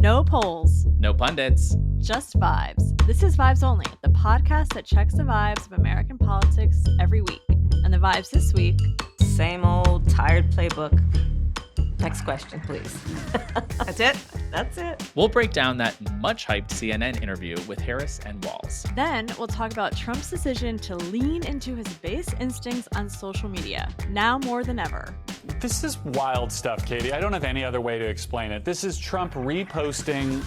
No polls. No pundits. Just vibes. This is Vibes Only, the podcast that checks the vibes of American politics every week. And the vibes this week... Same old tired playbook. Next question, please. That's it? That's it. We'll break down that much-hyped CNN interview with Harris and Walz. Then we'll talk about Trump's decision to lean into his base instincts on social media, now more than ever. This is wild stuff, Katie. I don't have any other way to explain it. This is Trump reposting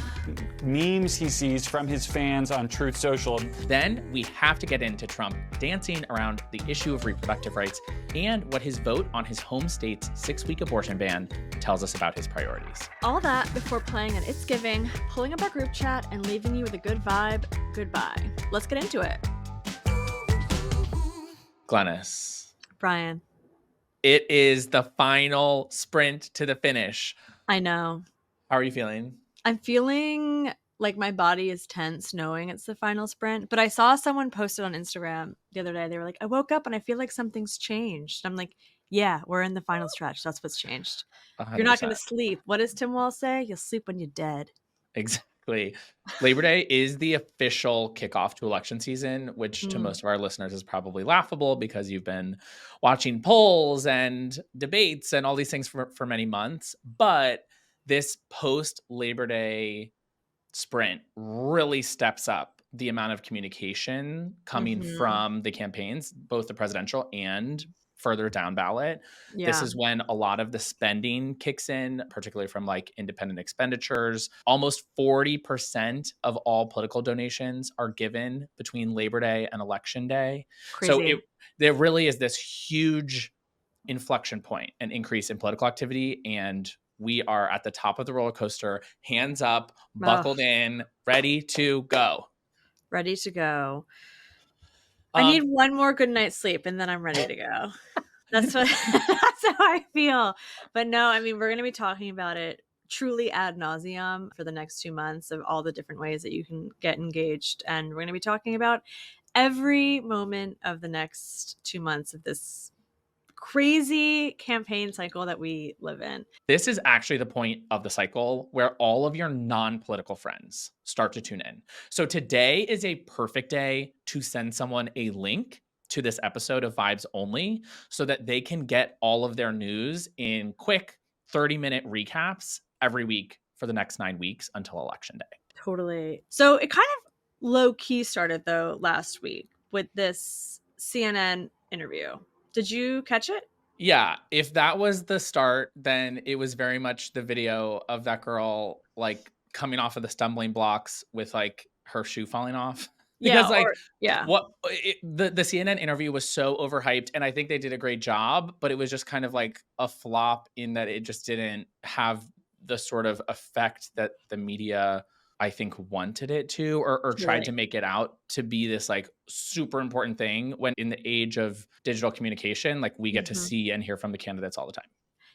memes he sees from his fans on Truth Social. Then we have to get into Trump dancing around the issue of reproductive rights and what his vote on his home state's 6-week abortion ban tells us about his priorities. All that before playing an It's Giving, pulling up our group chat, and leaving you with a good vibe. Goodbye. Let's get into it. Glennis. Brian. It is the final sprint to the finish. I know. How are you feeling? I'm feeling like my body is tense knowing it's the final sprint. But I saw someone posted on Instagram the other day. They were like, I woke up and I feel like something's changed. I'm like, yeah, we're in the final stretch. That's what's changed. 100%. You're not going to sleep. What does Tim Walz say? You'll sleep when you're dead. Exactly. Labor Day is the official kickoff to election season, which to most of our listeners is probably laughable because you've been watching polls and debates and all these things for many months. But this post-Labor Day sprint really steps up the amount of communication coming from the campaigns, both the presidential and further down ballot. Yeah. This is when a lot of the spending kicks in, particularly from like independent expenditures. Almost 40% of all political donations are given between Labor Day and Election Day. Crazy. So there really is this huge inflection point, an increase in political activity, and we are at the top of the roller coaster, hands up, buckled in, ready to go. Ready to go. I need one more good night's sleep and then I'm ready to go. That's how I feel. But no, I mean, we're going to be talking about it truly ad nauseum for the next 2 months of all the different ways that you can get engaged. And we're going to be talking about every moment of the next 2 months of this crazy campaign cycle that we live in. This is actually the point of the cycle where all of your non-political friends start to tune in. So today is a perfect day to send someone a link to this episode of Vibes Only so that they can get all of their news in quick 30-minute recaps every week for the next 9 weeks until Election Day. Totally. So it kind of low-key started, though, last week with this CNN interview. Did you catch it? Yeah. If that was the start, then it was very much the video of that girl like coming off of the stumbling blocks with like her shoe falling off. Because the CNN interview was so overhyped, and I think they did a great job, but it was just kind of like a flop in that it just didn't have the sort of effect that the media I think wanted it to, or tried to make it out to be this like super important thing, when in the age of digital communication, like we get to see and hear from the candidates all the time.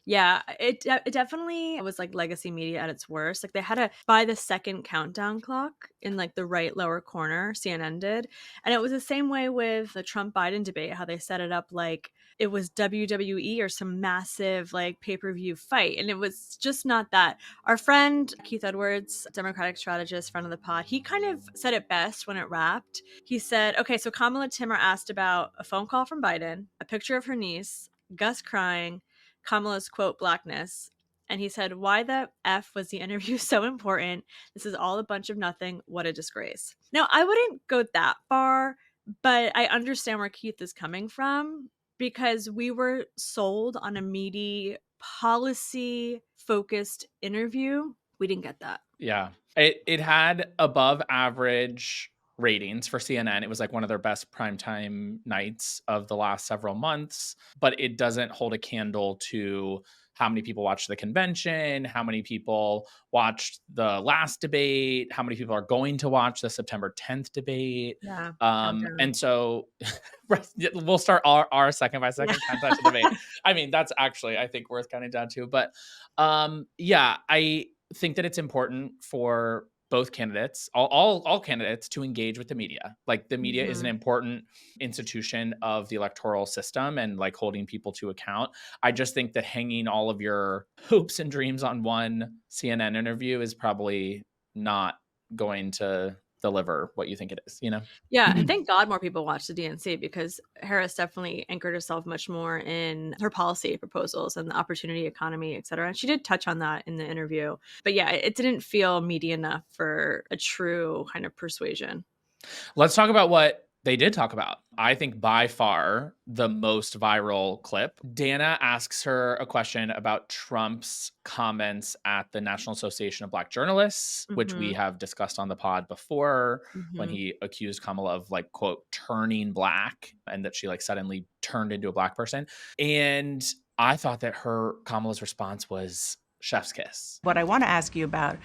Yeah, it definitely was like legacy media at its worst. Like they had a by the second countdown clock in like the right lower corner, CNN did. And it was the same way with the Trump Biden debate, how they set it up like it was WWE or some massive like pay-per-view fight. And it was just not that. Our friend Keith Edwards, Democratic strategist, friend of the pod, he kind of said it best when it wrapped. He said, okay, so Kamala Timmer asked about a phone call from Biden, a picture of her niece, Gus crying, Kamala's quote blackness, and he said, why the F was the interview so important? This is all a bunch of nothing. What a disgrace. Now, I wouldn't go that far, but I understand where Keith is coming from, because we were sold on a meaty, policy focused interview. We didn't get that. Yeah, it had above average ratings for CNN. It was like one of their best primetime nights of the last several months, but it doesn't hold a candle to how many people watched the convention, how many people watched the last debate, how many people are going to watch the September 10th debate. Yeah. And so we'll start our second by second countdown to debate. I mean, that's actually, I think, worth counting down to. But I think that it's important for both candidates, all candidates, to engage with the media. Like, the media is an important institution of the electoral system and like holding people to account. I just think that hanging all of your hopes and dreams on one CNN interview is probably not going to deliver what you think it is, you know? Yeah, and thank God more people watch the DNC, because Harris definitely anchored herself much more in her policy proposals and the opportunity economy, et cetera. And she did touch on that in the interview. But yeah, it didn't feel meaty enough for a true kind of persuasion. Let's talk about what they did talk about. I think by far the most viral clip. Dana asks her a question about Trump's comments at the National Association of Black Journalists, which we have discussed on the pod before, when he accused Kamala of like, quote, turning black, and that she like suddenly turned into a black person. And I thought that Kamala's response was chef's kiss. What I want to ask you about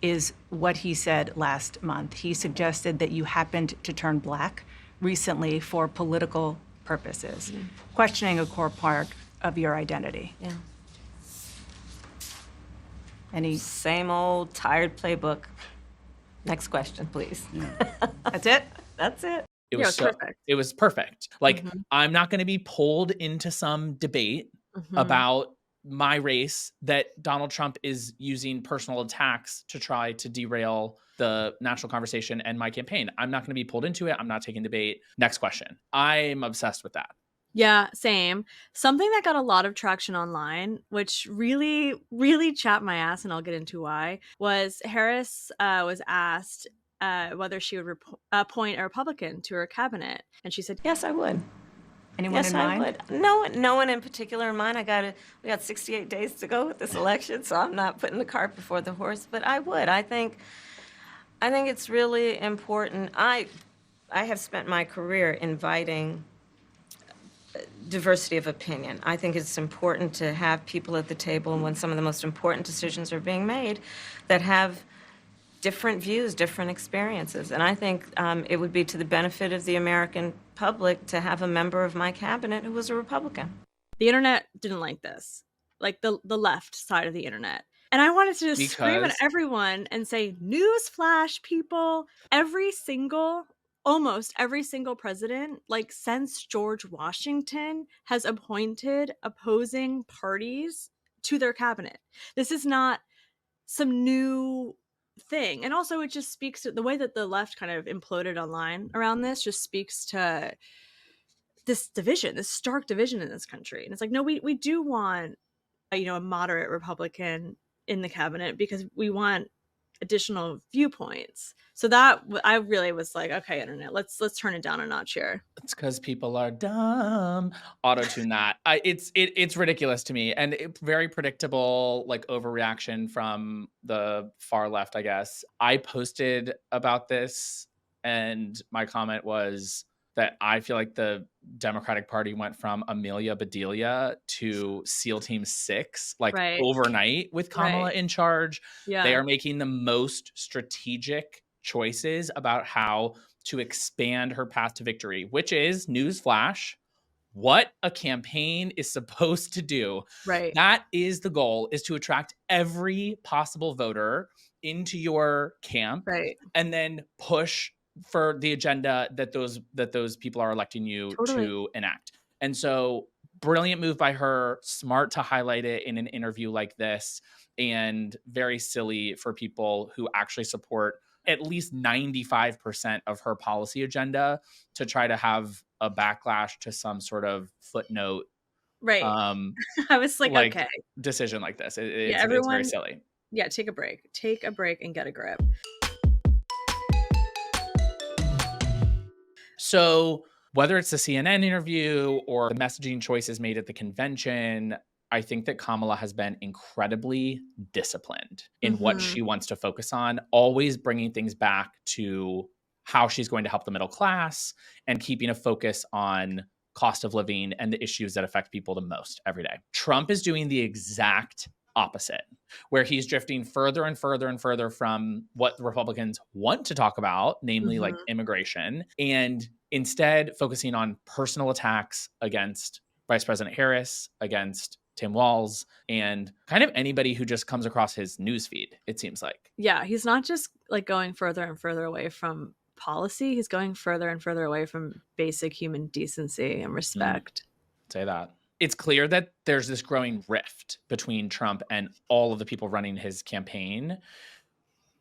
is what he said last month. He suggested that you happened to turn black recently for political purposes, questioning a core part of your identity. Yeah. Any Same old tired playbook. Next question, please. That's it? That's it. It was perfect. It was perfect. Like, I'm not going to be pulled into some debate about my race that Donald Trump is using personal attacks to try to derail the national conversation and my campaign. I'm not going to be pulled into it. I'm not taking debate. Next question. I'm obsessed with that. Yeah, same. Something that got a lot of traction online, which really, really chapped my ass, and I'll get into why, was Harris was asked whether she would appoint a Republican to her cabinet. And she said, Yes, I would. Anyone in mind? Yes, I would. No one in particular in mind. We got 68 days to go with this election, so I'm not putting the cart before the horse, but I would. I think it's really important. I have spent my career inviting diversity of opinion. I think it's important to have people at the table when some of the most important decisions are being made that have different views, different experiences. And I think it would be to the benefit of the American public to have a member of my cabinet who was a Republican. The internet didn't like this, like the left side of the internet. And I wanted to just scream at everyone and say, newsflash, people, almost every single president, like since George Washington, has appointed opposing parties to their cabinet. This is not some new thing. And also, it just speaks to the way that the left kind of imploded online around this, just speaks to this division, this stark division in this country. And it's like, no, we do want a moderate Republican in the cabinet because we want additional viewpoints. So that I really was like, okay, internet, let's turn it down a notch here. It's because people are dumb. Auto-tune that. It's ridiculous to me, and very predictable, like overreaction from the far left, I guess. I posted about this, and my comment was that I feel like the Democratic Party went from Amelia Bedelia to SEAL Team 6, like overnight with Kamala in charge. Yeah. They are making the most strategic choices about how to expand her path to victory, which is, newsflash, what a campaign is supposed to do. Right. That is the goal, is to attract every possible voter into your camp, and then push for the agenda that those people are electing you to enact. And so, brilliant move by her, smart to highlight it in an interview like this, and very silly for people who actually support at least 95% of her policy agenda to try to have a backlash to some sort of footnote. Right. I was like, okay. Decision like this. It's very silly. Yeah, take a break. Take a break and get a grip. So whether it's the CNN interview or the messaging choices made at the convention, I think that Kamala has been incredibly disciplined in what she wants to focus on, always bringing things back to how she's going to help the middle class and keeping a focus on cost of living and the issues that affect people the most every day. Trump is doing the exact opposite, where he's drifting further and further and further from what the Republicans want to talk about, namely like immigration, and instead focusing on personal attacks against Vice President Harris, against Tim Walz, and kind of anybody who just comes across his newsfeed, it seems like. Yeah, he's not just like going further and further away from policy. He's going further and further away from basic human decency and respect. Say that. It's clear that there's this growing rift between Trump and all of the people running his campaign,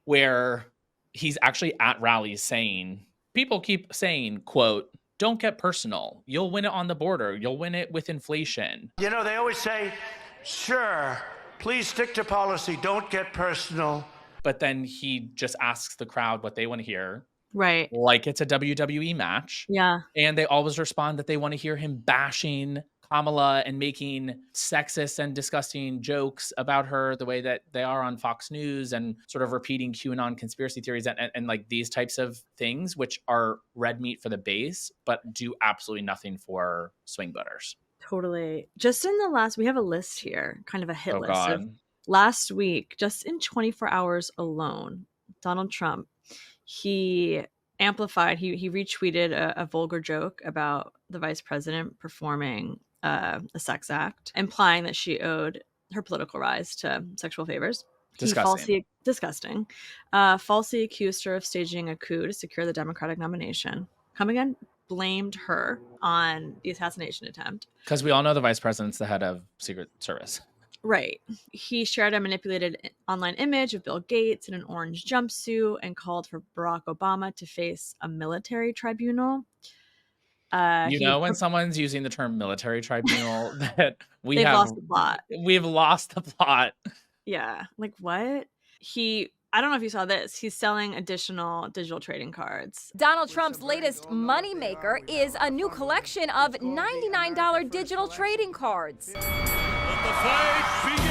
where he's actually at rallies saying, people keep saying, quote, "Don't get personal. You'll win it on the border. You'll win it with inflation." You know, they always say, sure, please stick to policy. Don't get personal. But then he just asks the crowd what they want to hear. Right. Like it's a WWE match. Yeah. And they always respond that they want to hear him bashing Kamala and making sexist and disgusting jokes about her the way that they are on Fox News, and sort of repeating QAnon conspiracy theories and like these types of things, which are red meat for the base, but do absolutely nothing for swing voters. Totally. Just in the last, we have a list here, kind of a hit list. God. Last week, just in 24 hours alone, Donald Trump, he amplified, he retweeted a vulgar joke about the vice president performing a sex act, implying that she owed her political rise to sexual favors. Disgusting. Falsely accused her of staging a coup to secure the Democratic nomination. Come again? Blamed her on the assassination attempt. Because we all know the vice president's the head of Secret Service. Right. He shared a manipulated online image of Bill Gates in an orange jumpsuit and called for Barack Obama to face a military tribunal. When someone's using the term military tribunal, that they've lost the plot. We've lost the plot. Yeah. Like what? I don't know if you saw this. He's selling additional digital trading cards. Donald Trump's latest moneymaker is a new collection of $99 digital trading cards. Let the fight begin.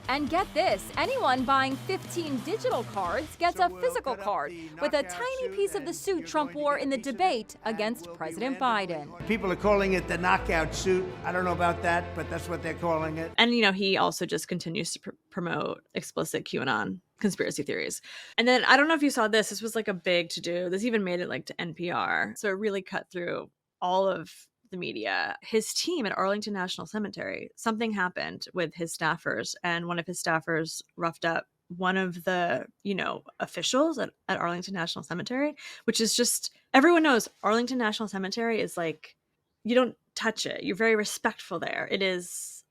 And get this, anyone buying 15 digital cards gets a physical card with a tiny piece of the suit Trump wore in the debate against President Biden. People are calling it the knockout suit. I don't know about that, but that's what they're calling it. And, he also just continues to promote explicit QAnon conspiracy theories. And then I don't know if you saw this. This was like a big to-do. This even made it like to NPR. So it really cut through all of the media. His team at Arlington National Cemetery, something happened with his staffers, and one of his staffers roughed up one of the officials at Arlington National Cemetery, which is just, everyone knows Arlington National Cemetery is like, you don't touch it. You're very respectful there. It is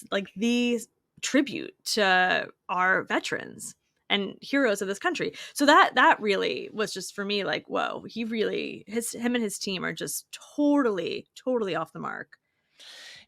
like the tribute to our veterans and heroes of this country. So that really was just, for me, like, whoa, him and his team are just totally off the mark.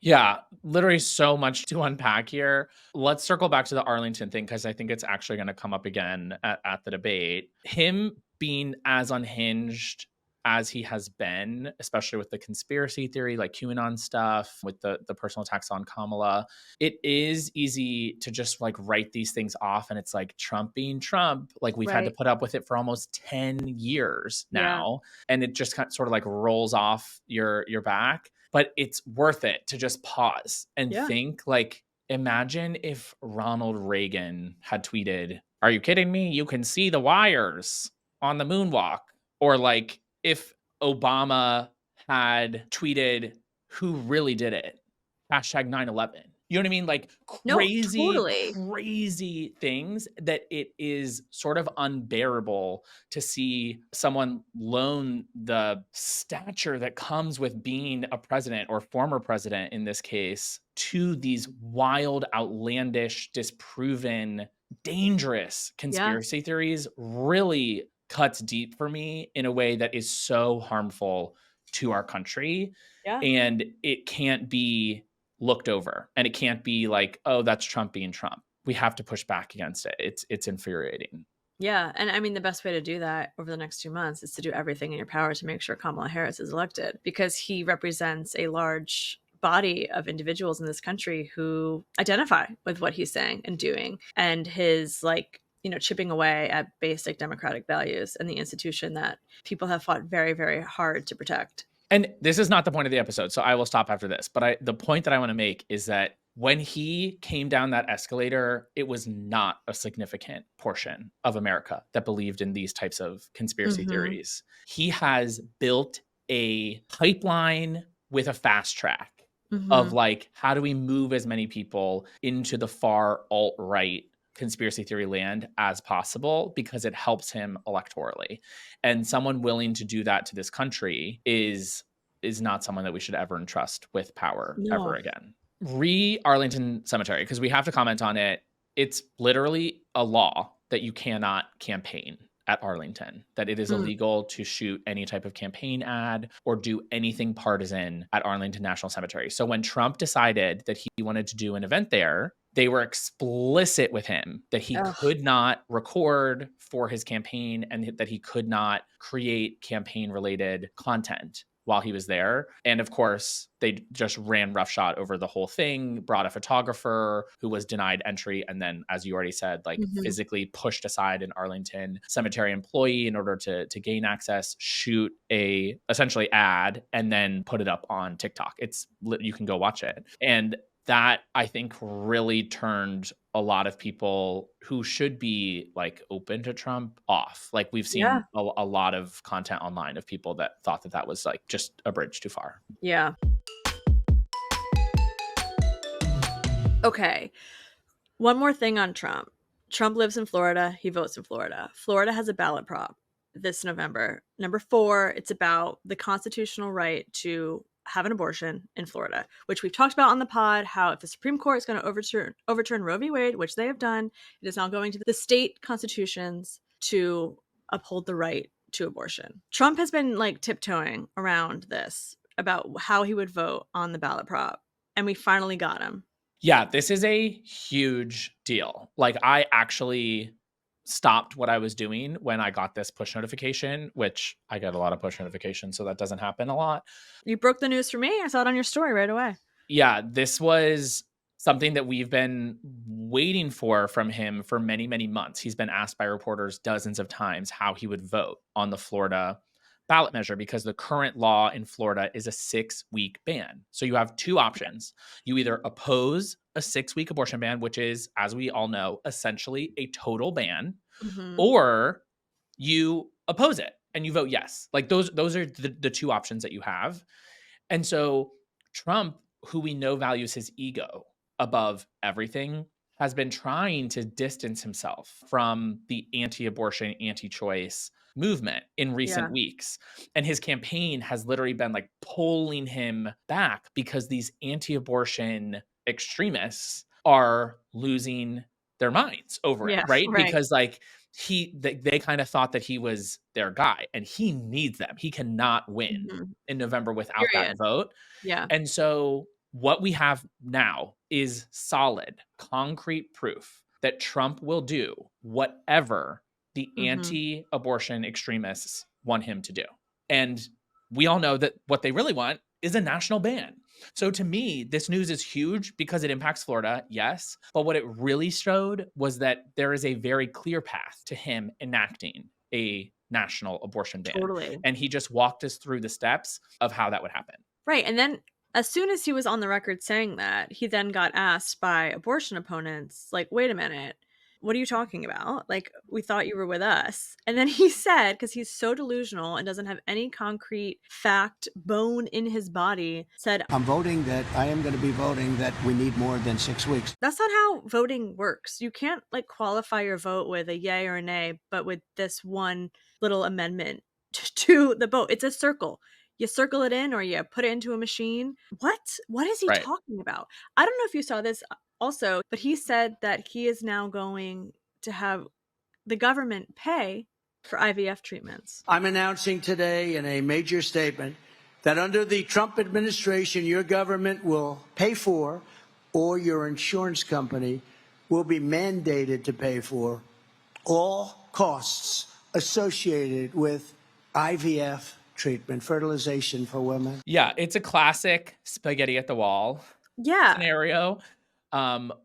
Yeah, literally so much to unpack here. Let's circle back to the Arlington thing, because I think it's actually going to come up again at the debate. Him being as unhinged as he has been, especially with the conspiracy theory, like QAnon stuff, with the personal attacks on Kamala, it is easy to just like write these things off. And it's like Trump being Trump, like we've had to put up with it for almost 10 years now. Yeah. And it just kind of sort of like rolls off your back. But it's worth it to just pause and think, like, imagine if Ronald Reagan had tweeted, "Are you kidding me? You can see the wires on the moonwalk." Or like, if Obama had tweeted, "Who really did it? Hashtag 9/11. You know what I mean? Like crazy things that it is sort of unbearable to see someone loan the stature that comes with being a president, or former president in this case, to these wild, outlandish, disproven, dangerous conspiracy theories. Really cuts deep for me in a way that is so harmful to our country. Yeah. And it can't be looked over, and it can't be like, oh, that's Trump being Trump. We have to push back against it. It's infuriating. Yeah. And I mean, the best way to do that over the next 2 months is to do everything in your power to make sure Kamala Harris is elected, because he represents a large body of individuals in this country who identify with what he's saying and doing, and his chipping away at basic democratic values and the institution that people have fought very, very hard to protect. And this is not the point of the episode, so I will stop after this. But the point that I want to make is that when he came down that escalator, it was not a significant portion of America that believed in these types of conspiracy theories. He has built a pipeline with a fast track of like, how do we move as many people into the far alt-right conspiracy theory land as possible, because it helps him electorally. And someone willing to do that to this country is not someone that we should ever entrust with power ever again. Arlington Cemetery, because we have to comment on it. It's literally a law that you cannot campaign at Arlington, that it is illegal to shoot any type of campaign ad or do anything partisan at Arlington National Cemetery. So when Trump decided that he wanted to do an event there, they were explicit with him that he could not record for his campaign and that he could not create campaign-related content while he was there. And of course, they just ran roughshod over the whole thing, brought a photographer who was denied entry, and then, as you already said, like physically pushed aside an Arlington Cemetery employee in order to gain access, shoot a essentially ad, and then put it up on TikTok. You can go watch it. And that, I think, really turned a lot of people who should be like open to Trump off. Like we've seen a lot of content online of people that thought that that was like just a bridge too far. Yeah. Okay. One more thing on Trump. Trump lives in Florida. He votes in Florida. Florida has a ballot prop this November. Number 4, it's about the constitutional right to have an abortion in Florida, which we've talked about on the pod, how if the Supreme Court is going to overturn Roe v. Wade, which they have done, it is now going to the state constitutions to uphold the right to abortion. Trump has been like tiptoeing around this about how he would vote on the ballot prop, and we finally got him. Yeah, this is a huge deal. Like I actually stopped what I was doing when I got this push notification, which I get a lot of push notifications, so that doesn't happen a lot. You broke the news for me. I saw it on your story right away. Yeah, this was something that we've been waiting for from him for many, many months. He's been asked by reporters dozens of times how he would vote on the Florida ballot measure, because the current law in Florida is a 6-week ban. So you have 2 options. You either oppose a 6-week abortion ban, which is, as we all know, essentially a total ban, or you oppose it and you vote yes. Like those are the 2 options that you have. And so Trump, who we know values his ego above everything, has been trying to distance himself from the anti-abortion, anti-choice movement in recent weeks. And his campaign has literally been like pulling him back because these anti-abortion extremists are losing their minds over it, right? Because like they kind of thought that he was their guy, and he needs them. He cannot win in November without that vote. Yeah. And so what we have now is solid, concrete proof that Trump will do whatever the anti-abortion extremists want him to do. And we all know that what they really want is a national ban. So to me, this news is huge because it impacts Florida, yes. But what it really showed was that there is a very clear path to him enacting a national abortion ban. Totally. And he just walked us through the steps of how that would happen. Right. And then as soon as he was on the record saying that, he then got asked by abortion opponents, like, wait a minute, what are you talking about? Like, we thought you were with us. And then he said, because he's so delusional and doesn't have any concrete fact, bone in his body, said, I am going to be voting that we need more than 6 weeks. That's not how voting works. You can't like qualify your vote with a yay or a nay, but with this one little amendment to the vote. It's a circle. You circle it in or you put it into a machine. What is he talking about? I don't know if you saw this also, but he said that he is now going to have the government pay for IVF treatments. I'm announcing today in a major statement that under the Trump administration, your government will pay for, or your insurance company will be mandated to pay for, all costs associated with IVF treatment, fertilization for women. Yeah, it's a classic spaghetti at the wall scenario.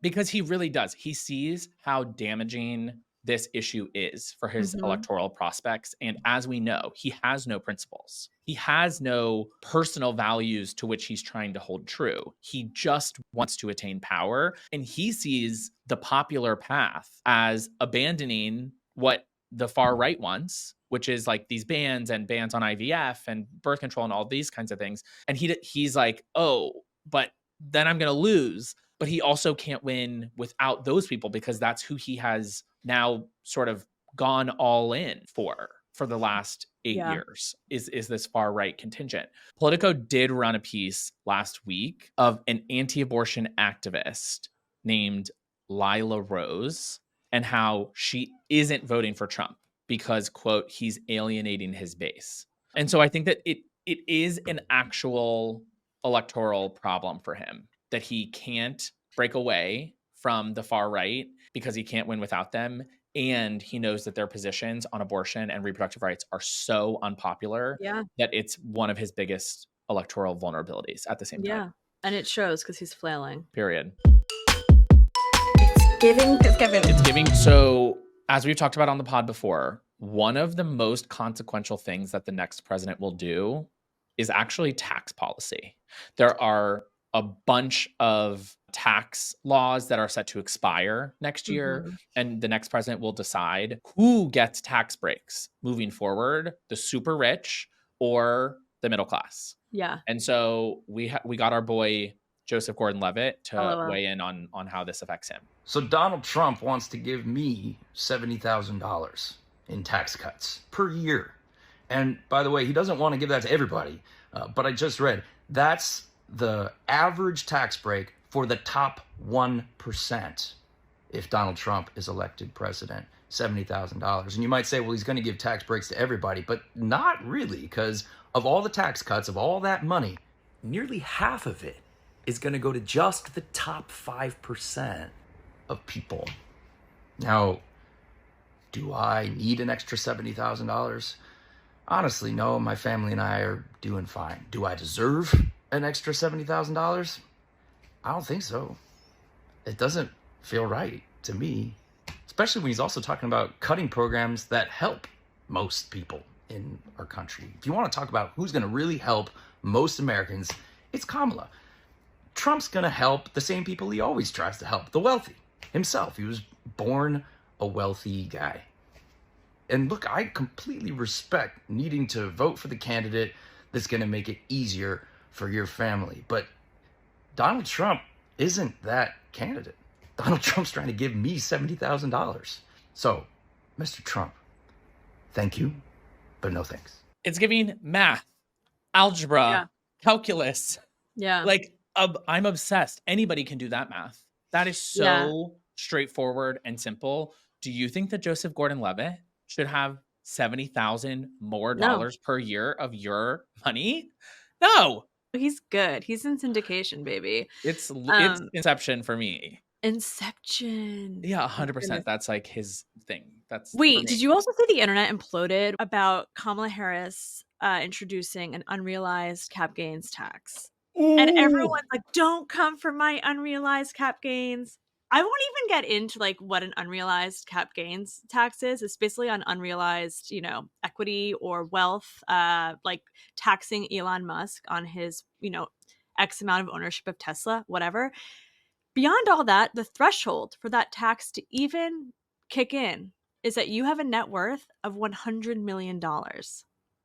Because he really does. He sees how damaging this issue is for his electoral prospects. And as we know, he has no principles. He has no personal values to which he's trying to hold true. He just wants to attain power. And he sees the popular path as abandoning what the far right wants, which is like these bans and bans on IVF and birth control and all these kinds of things. And he's like, oh, but then I'm going to lose. But he also can't win without those people because that's who he has now sort of gone all in for the last 8 years is this far right contingent. Politico did run a piece last week of an anti-abortion activist named Lila Rose and how she isn't voting for Trump because, quote, he's alienating his base. And so I think that it is an actual electoral problem for him that he can't break away from the far right because he can't win without them. And he knows that their positions on abortion and reproductive rights are so unpopular that it's one of his biggest electoral vulnerabilities at the same time. Yeah. And it shows because he's flailing. Period. It's giving. So as we've talked about on the pod before, one of the most consequential things that the next president will do is actually tax policy. There are a bunch of tax laws that are set to expire next year, and the next president will decide who gets tax breaks moving forward, the super rich or the middle class. Yeah. And so we got our boy Joseph Gordon-Levitt to weigh in on how this affects him. So Donald Trump wants to give me $70,000 in tax cuts per year. And by the way, he doesn't want to give that to everybody, but I just read that's the average tax break for the top 1% if Donald Trump is elected president, $70,000. And you might say, well, he's going to give tax breaks to everybody, but not really, because of all the tax cuts, of all that money, nearly half of it is going to go to just the top 5% of people. Now, do I need an extra $70,000? Honestly, no. My family and I are doing fine. Do I deserve an extra $70,000? I don't think so. It doesn't feel right to me, especially when he's also talking about cutting programs that help most people in our country. If you want to talk about who's going to really help most Americans, it's Kamala. Trump's going to help the same people he always tries to help, the wealthy. Himself, he was born a wealthy guy. And look, I completely respect needing to vote for the candidate that's going to make it easier for your family. But Donald Trump isn't that candidate. Donald Trump's trying to give me $70,000. So, Mr. Trump, thank you, but no thanks. It's giving math, algebra, calculus. Yeah. Like, I'm obsessed. Anybody can do that math. That is so straightforward and simple. Do you think that Joseph Gordon-Levitt should have $70,000 more dollars per year of your money? No. He's good. He's in syndication, baby. It's Inception for me. Inception. Yeah, 100%. That's like his thing. Wait, did you also see the internet imploded about Kamala Harris introducing an unrealized cap gains tax? Ooh. And everyone's like, don't come for my unrealized cap gains. I won't even get into like what an unrealized cap gains tax is. It's basically on unrealized, equity or wealth, like taxing Elon Musk on his, X amount of ownership of Tesla, whatever. Beyond all that, the threshold for that tax to even kick in is that you have a net worth of $100 million.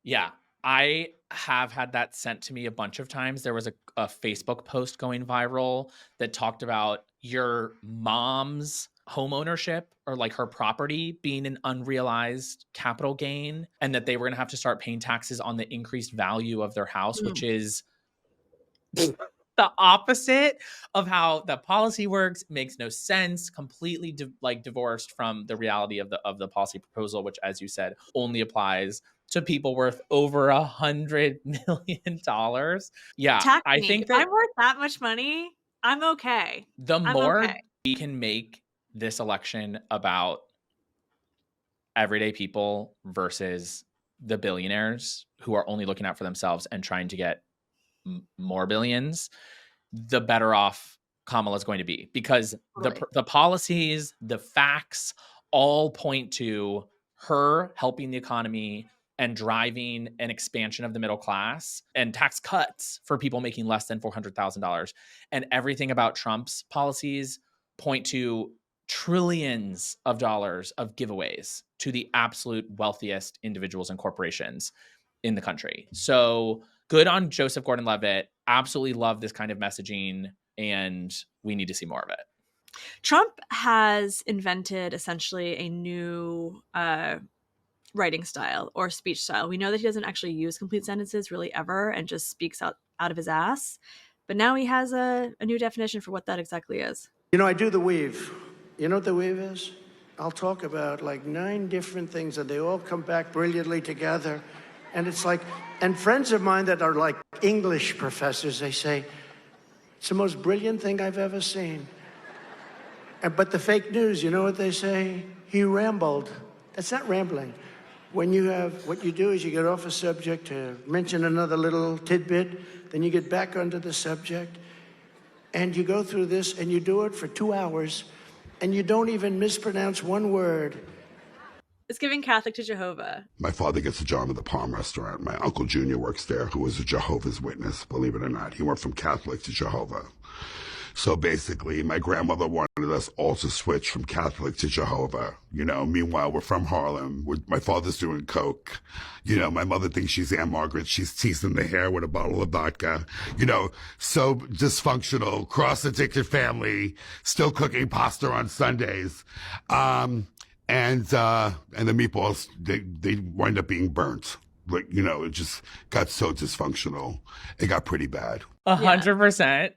Yeah. I have had that sent to me a bunch of times. There was a Facebook post going viral that talked about your mom's home ownership or like her property being an unrealized capital gain, and that they were going to have to start paying taxes on the increased value of their house, which is the opposite of how the policy works. It makes no sense, completely divorced from the reality of the policy proposal, which, as you said, only applies to people worth over $100 million. Yeah, I think that I'm worth that much money. I'm okay. The more we can make this election about everyday people versus the billionaires who are only looking out for themselves and trying to get more billions, the better off Kamala's going to be, because the policies, the facts all point to her helping the economy and driving an expansion of the middle class and tax cuts for people making less than $400,000. And everything about Trump's policies point to trillions of dollars of giveaways to the absolute wealthiest individuals and corporations in the country. So good on Joseph Gordon-Levitt. Absolutely love this kind of messaging. and we need to see more of it. Trump has invented essentially a new writing style or speech style. We know that he doesn't actually use complete sentences really ever and just speaks out of his ass. But now he has a new definition for what that exactly is. You know, I do the weave. You know what the weave is? I'll talk about like 9 different things and they all come back brilliantly together. And it's like, and friends of mine that are like English professors, they say, it's the most brilliant thing I've ever seen. But the fake news, you know what they say? He rambled. That's not rambling. When you have, what you do is you get off a subject to mention another little tidbit, then you get back onto the subject, and you go through this, and you do it for 2 hours, and you don't even mispronounce one word. It's giving Catholic to Jehovah. My father gets a job at the Palm Restaurant. My Uncle Junior works there, who was a Jehovah's Witness, believe it or not. He went from Catholic to Jehovah. So basically, my grandmother wanted us all to switch from Catholic to Jehovah. You know, meanwhile, we're from Harlem. My father's doing coke. You know, my mother thinks she's Aunt Margaret. She's teasing the hair with a bottle of vodka. You know, so dysfunctional, cross-addicted family, still cooking pasta on Sundays. And the meatballs, they wind up being burnt. Like, you know, it just got so dysfunctional. It got pretty bad. 100%.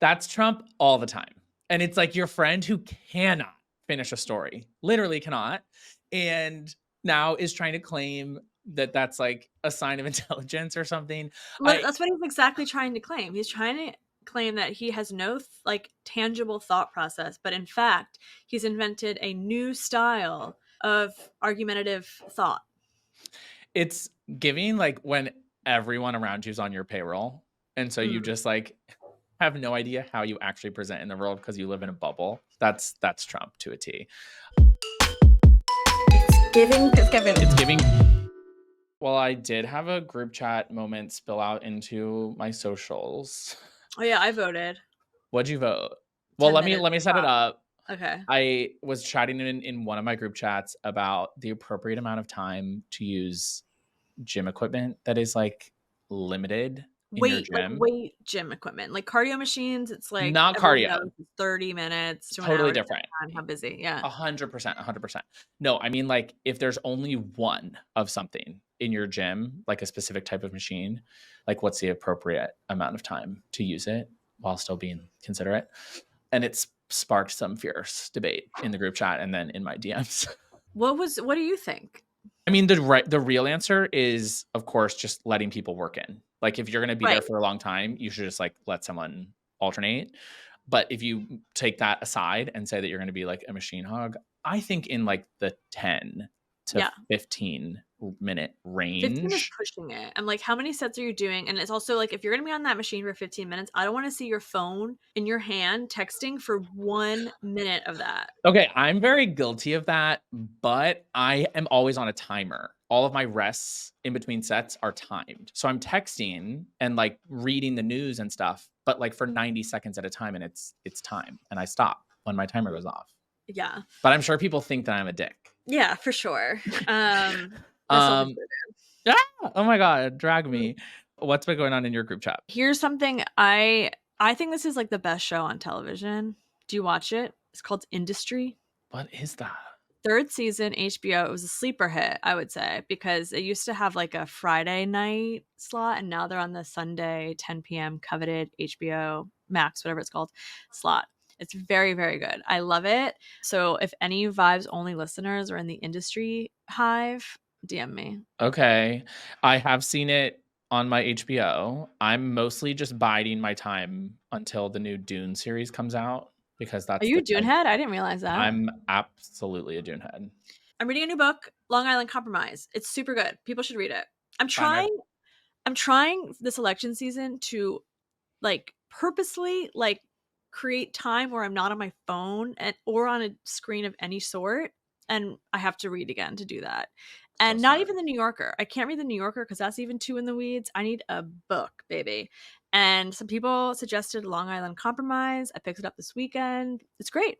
That's Trump all the time. And it's like your friend who cannot finish a story, literally cannot, and now is trying to claim that that's like a sign of intelligence or something. That's what he's exactly trying to claim. He's trying to claim that he has no like tangible thought process, but in fact, he's invented a new style of argumentative thought. It's giving like when everyone around you is on your payroll. And so you just like have no idea how you actually present in the world because you live in a bubble. That's Trump to a T. It's giving. Well, I did have a group chat moment spill out into my socials. Oh yeah, I voted. What'd you vote? Well, let me set it up. Okay. I was chatting in one of my group chats about the appropriate amount of time to use gym equipment that is like limited. Weight gym equipment, like cardio machines. It's like not cardio. 30 minutes to totally an hour, different. How busy? Yeah, 100%. No, I mean like if there's only one of something in your gym, like a specific type of machine, like what's the appropriate amount of time to use it while still being considerate? And it's sparked some fierce debate in the group chat and then in my DMs. What do you think? I mean, the real answer is, of course, just letting people work in. Like, if you're going to be there for a long time, you should just like let someone alternate. But if you take that aside and say that you're going to be like a machine hog, I think in like the 10 to 15 minute range. 15 is pushing it. I'm like, how many sets are you doing? And it's also like, if you're going to be on that machine for 15 minutes, I don't want to see your phone in your hand texting for 1 minute of that. Okay, I'm very guilty of that, but I am always on a timer. All of my rests in between sets are timed. So I'm texting and like reading the news and stuff, but like for 90 seconds at a time, and it's time. And I stop when my timer goes off. Yeah. But I'm sure people think that I'm a dick. Yeah, for sure. Oh my God, drag me. What's been going on in your group chat? Here's something I think this is like the best show on television. Do you watch it? It's called Industry. What is that? 3rd season, HBO. It was a sleeper hit, I would say, because it used to have like a Friday night slot, and now they're on the Sunday 10 p.m. coveted HBO Max, whatever it's called, slot. It's very, very good. I love it. So if any Vibes Only listeners are in the Industry hive, DM me. Okay. I have seen it on my HBO. I'm mostly just biding my time until the new Dune series comes out, because that's... Are you a Dune head? I didn't realize that. I'm absolutely a Dune head. I'm reading a new book, Long Island Compromise. It's super good. People should read it. I'm trying this election season to like purposely like create time where I'm not on my phone or on a screen of any sort, and I have to read again to do that. And not even the New Yorker. I can't read the New Yorker because that's even too in the weeds. I need a book, baby. And some people suggested Long Island Compromise. I picked it up this weekend. It's great.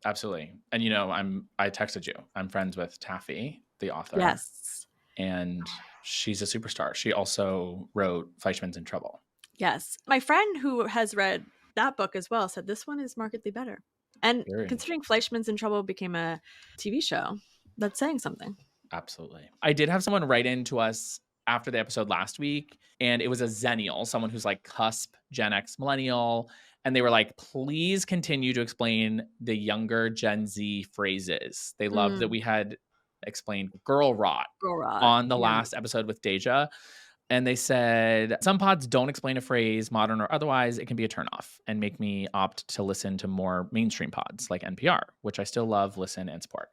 Absolutely. And you know, I texted you. I'm friends with Taffy, the author. Yes. And she's a superstar. She also wrote Fleischman's in Trouble. Yes. My friend who has read that book as well said this one is markedly better. And considering Fleischman's in Trouble became a TV show, that's saying something. Absolutely. I did have someone write in to us after the episode last week, and it was a Zennial, someone who's like cusp Gen X millennial. And they were like, please continue to explain the younger Gen Z phrases. They loved that we had explained girl rot on the last episode with Deja. And they said, some pods don't explain a phrase, modern or otherwise. It can be a turnoff and make me opt to listen to more mainstream pods like NPR, which I still love, listen, and support.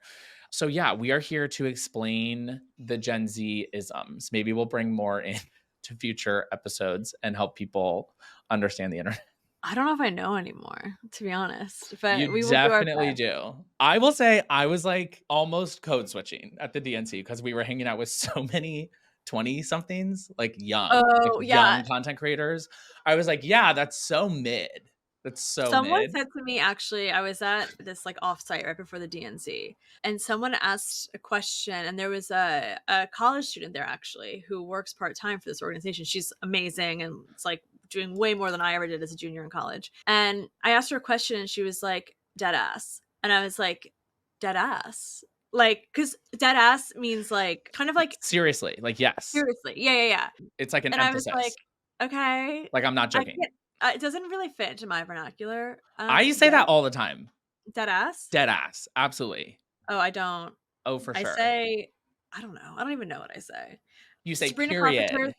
So yeah, we are here to explain the Gen Z isms. Maybe we'll bring more in to future episodes and help people understand the internet. I don't know if I know anymore, to be honest. But you definitely do. I will say I was like almost code switching at the DNC because we were hanging out with so many 20-somethings, like young content creators. I was like, yeah, that's so mid. That's so Someone mid. said to me, actually, I was at this like offsite right before the DNC, and someone asked a question, and there was a college student there actually who works part-time for this organization. She's amazing, and it's like doing way more than I ever did as a junior in college. And I asked her a question, and she was like, dead ass. And I was like, dead ass? Like, because dead ass means like kind of like seriously, like yes, seriously, yeah. It's like an and emphasis. I was like, okay, like I'm not joking. It doesn't really fit into my vernacular. I say that all the time. Dead ass? Dead ass, absolutely. Oh, I don't. Oh, for sure. I say, I don't know. I don't even know what I say. You say Sabrina period.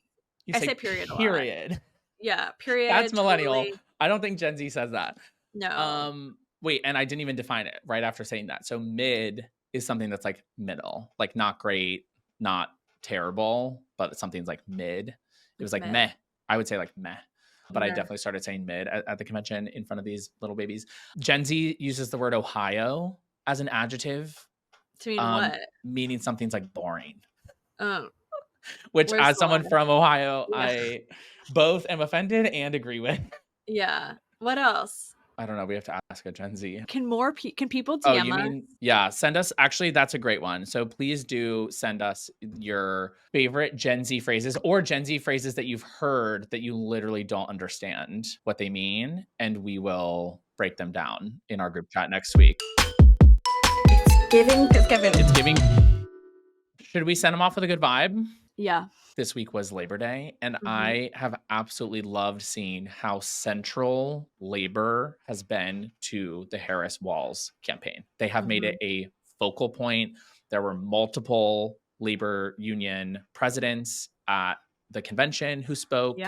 I say period a lot. Period. Yeah, period. That's millennial. Totally. I don't think Gen Z says that. No. Wait, and I didn't even define it right after saying that. So mid is something that's like middle, like not great, not terrible, but something's like mid. It was like meh. I would say like meh. But I definitely started saying mid at the convention in front of these little babies. Gen Z uses the word Ohio as an adjective. To mean what? Meaning something's like boring. Oh. Which, as someone from Ohio, I both am offended and agree with. Yeah. What else? I don't know. We have to ask a Gen Z. Can people DM us? Yeah, send us. Actually, that's a great one. So please do send us your favorite Gen Z phrases or Gen Z phrases that you've heard that you literally don't understand what they mean. And we will break them down in our group chat next week. It's giving. Should we send them off with a good vibe? Yeah. This week was Labor Day, and I have absolutely loved seeing how central labor has been to the Harris-Walz campaign. They have made it a focal point. There were multiple labor union presidents at the convention who spoke,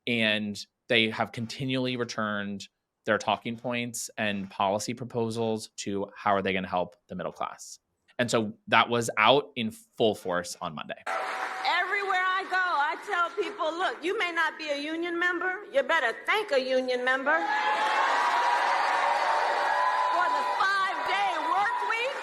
and they have continually returned their talking points and policy proposals to how are they going to help the middle class. And so that was out in full force on Monday. Everywhere I go, I tell people, look, you may not be a union member. You better thank a union member for the 5-day work week.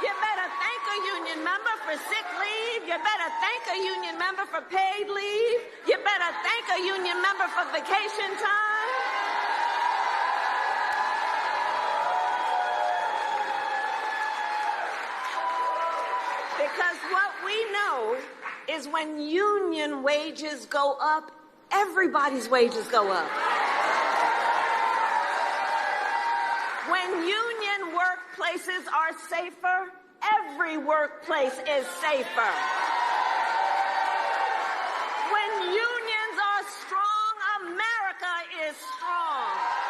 You better thank a union member for sick leave. You better thank a union member for paid leave. You better thank a union member for vacation time. Because what we know is when union wages go up, everybody's wages go up. When union workplaces are safer, every workplace is safer. When unions are strong, America is strong.